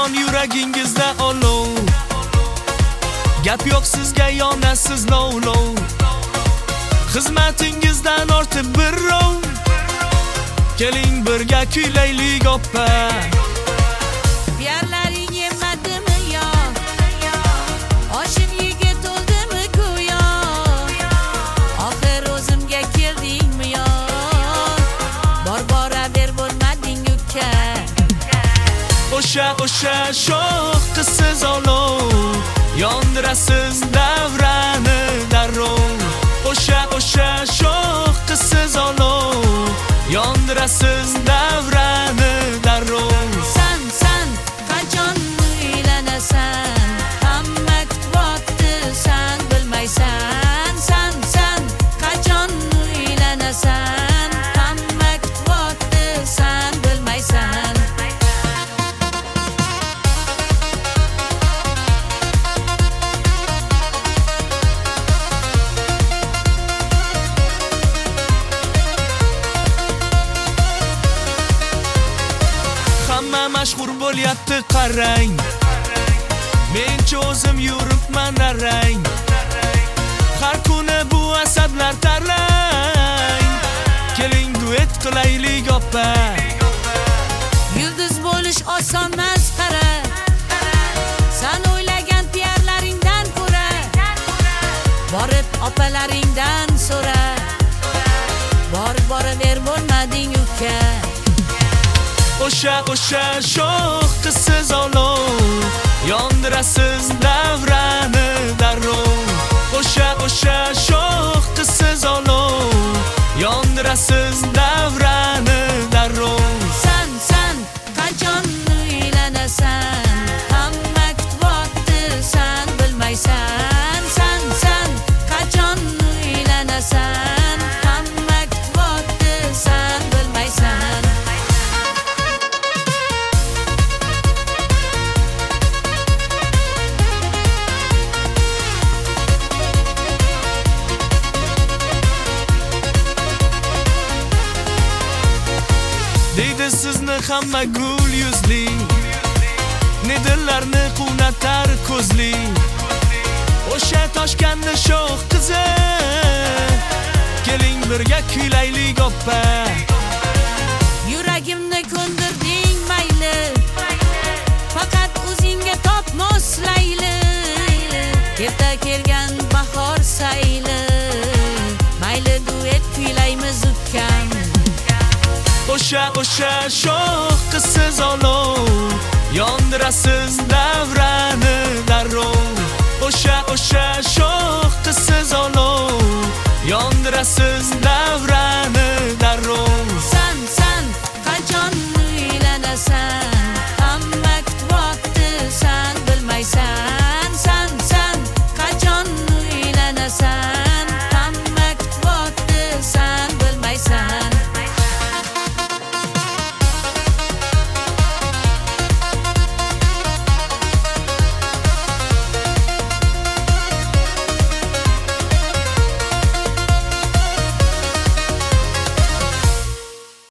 qachon yuragingizda olov. Gap yo'q sizga yonasiz lov. Xizmatingizdan ortib birrov. Keling birga kuylaylik oppa. Yerlaring yemadimi yo? Oshim yega to'ldimi go'yo? Oxir o'zimga keldingmi yo? Bora bo'lmading uka. O'sha sho'x qizsiz olov, yondirasiz davrani darrov. O'sha sho'x qizsiz olov, yondirasiz davrani darrov. San qachon uylanasan? Hamma kutibdi, san bilmaysan. San qachon uylanasan? Hamma kutibdi, san bilmaysan. Hamma mashhur bo'lyapti qarang, mencha o'zim yuribman arang. Har kuni bu asablar tarang, keling duet qilaylik oppa. Yulduz bo'lish osonmas qara, san o'ylagan piarlaringdan ko'ra, borib opalaringdan so'ra. Boraver bo'lmading uka. O'sha sho'x qizsiz olov, yondirasiz davrani darrov. O'sha sho'x qizsiz olov, yondirasiz davrani darrov. San qachon uylanasan? Hamma kutibdi, san bilmaysan. San qachon uylanasan? Hamma kutibdi, san bilmaysan. Deydi sizni hamma gul yuzli, ne dillarni quvnatar ko'zli. O'sha toshkanni sho'x qizi, keling birga kuylaylik oppa. Yuragimni ko'ndirding mayli, faqat o'zingga top moslayli. Erta kelgan bahor sayli, mayli duet kuylaymiz ukam. O'sha sho'x qizsiz olov, yondirasiz davrani darrov. O'sha sho'x qizsiz olov, yondirasiz davrani darrov.